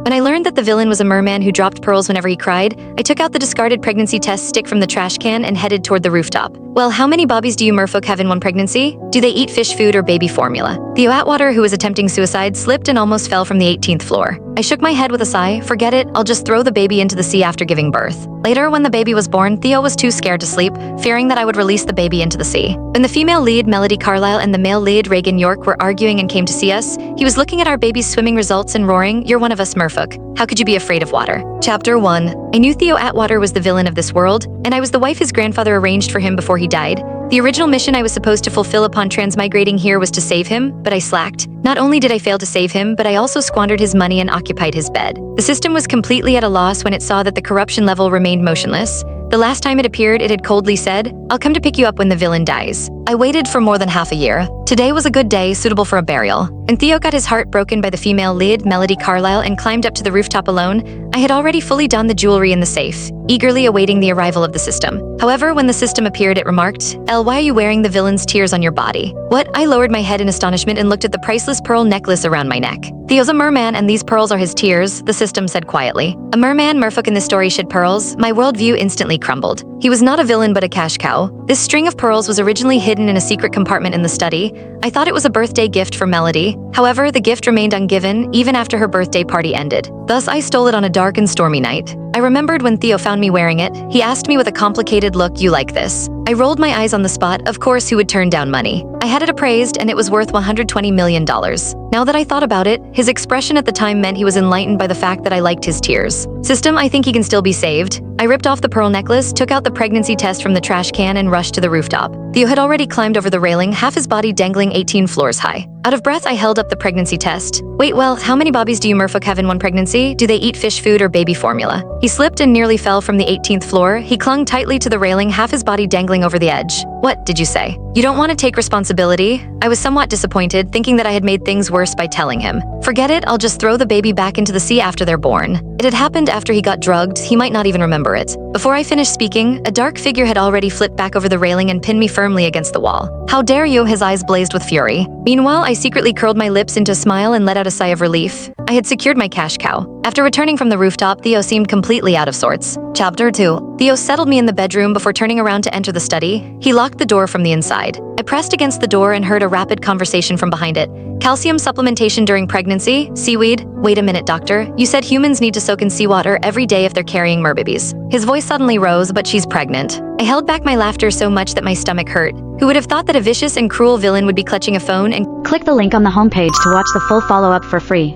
When I learned that the villain was a merman who dropped pearls whenever he cried, I took out the discarded pregnancy test stick from the trash can and headed toward the rooftop. Well, how many bobbies do you merfolk have in one pregnancy? Do they eat fish food or baby formula? Theo Atwater, who was attempting suicide, slipped and almost fell from the 18th floor. I shook my head with a sigh. Forget it, I'll just throw the baby into the sea after giving birth. Later, when the baby was born, Theo was too scared to sleep, fearing that I would release the baby into the sea. When the female lead, Melody Carlisle, and the male lead, Reagan York, were arguing and came to see us, he was looking at our baby's swimming results and roaring, "You're one of us, merfolk. How could you be afraid of water?" Chapter 1. I knew Theo Atwater was the villain of this world, and I was the wife his grandfather arranged for him before he died. The original mission I was supposed to fulfill upon transmigrating here was to save him, but I slacked. Not only did I fail to save him, but I also squandered his money and occupied his bed. The system was completely at a loss when it saw that the corruption level remained motionless. The last time it appeared, it had coldly said, "I'll come to pick you up when the villain dies." I waited for more than half a year. Today was a good day, suitable for a burial. And Theo got his heart broken by the female lead, Melody Carlisle, and climbed up to the rooftop alone. I had already fully donned the jewelry in the safe, eagerly awaiting the arrival of the system. However, when the system appeared, it remarked, "Elle, why are you wearing the villain's tears on your body?" What? I lowered my head in astonishment and looked at the priceless pearl necklace around my neck. Theo's a merman, and these pearls are his tears, the system said quietly. A merman merfolk in this story shed pearls. My worldview instantly crumbled. He was not a villain but a cash cow. This string of pearls was originally hidden in a secret compartment in the study. I thought it was a birthday gift for Melody. However, the gift remained ungiven even after her birthday party ended. Thus, I stole it on a dark and stormy night. I remembered when Theo found me wearing it. He asked me with a complicated look, "You like this?" I rolled my eyes on the spot. Of course, who would turn down money? I had it appraised, and it was worth $120 million. Now that I thought about it, his expression at the time meant he was enlightened by the fact that I liked his tears. System, I think he can still be saved. I ripped off the pearl necklace, took out the pregnancy test from the trash can, and rushed to the rooftop. Theo had already climbed over the railing, half his body dangling 18 floors high. Out of breath, I held up the pregnancy test. Wait, well, how many bobbies do you merfolk have in one pregnancy? Do they eat fish food or baby formula? He slipped and nearly fell from the 18th floor. He clung tightly to the railing, half his body dangling over the edge. What did you say? You don't want to take responsibility? I was somewhat disappointed, thinking that I had made things worse by telling him. Forget it, I'll just throw the baby back into the sea after they're born. It had happened after he got drugged. He might not even remember it. Before I finished speaking, a dark figure had already flipped back over the railing and pinned me firmly against the wall. How dare you? His eyes blazed with fury. Meanwhile, I secretly curled my lips into a smile and let out a sigh of relief. I had secured my cash cow. After returning from the rooftop, Theo seemed completely out of sorts. Chapter 2. Theo settled me in the bedroom before turning around to enter the study. He locked the door from the inside. I pressed against the door and heard a rapid conversation from behind it. Calcium supplementation during pregnancy? Seaweed? Wait a minute, doctor. You said humans need to soak in seawater every day if they're carrying merbabies. His voice suddenly rose, but she's pregnant. I held back my laughter so much that my stomach hurt. Who would have thought that a vicious and cruel villain would be clutching a phone and Click the link on the homepage to watch the full follow-up for free.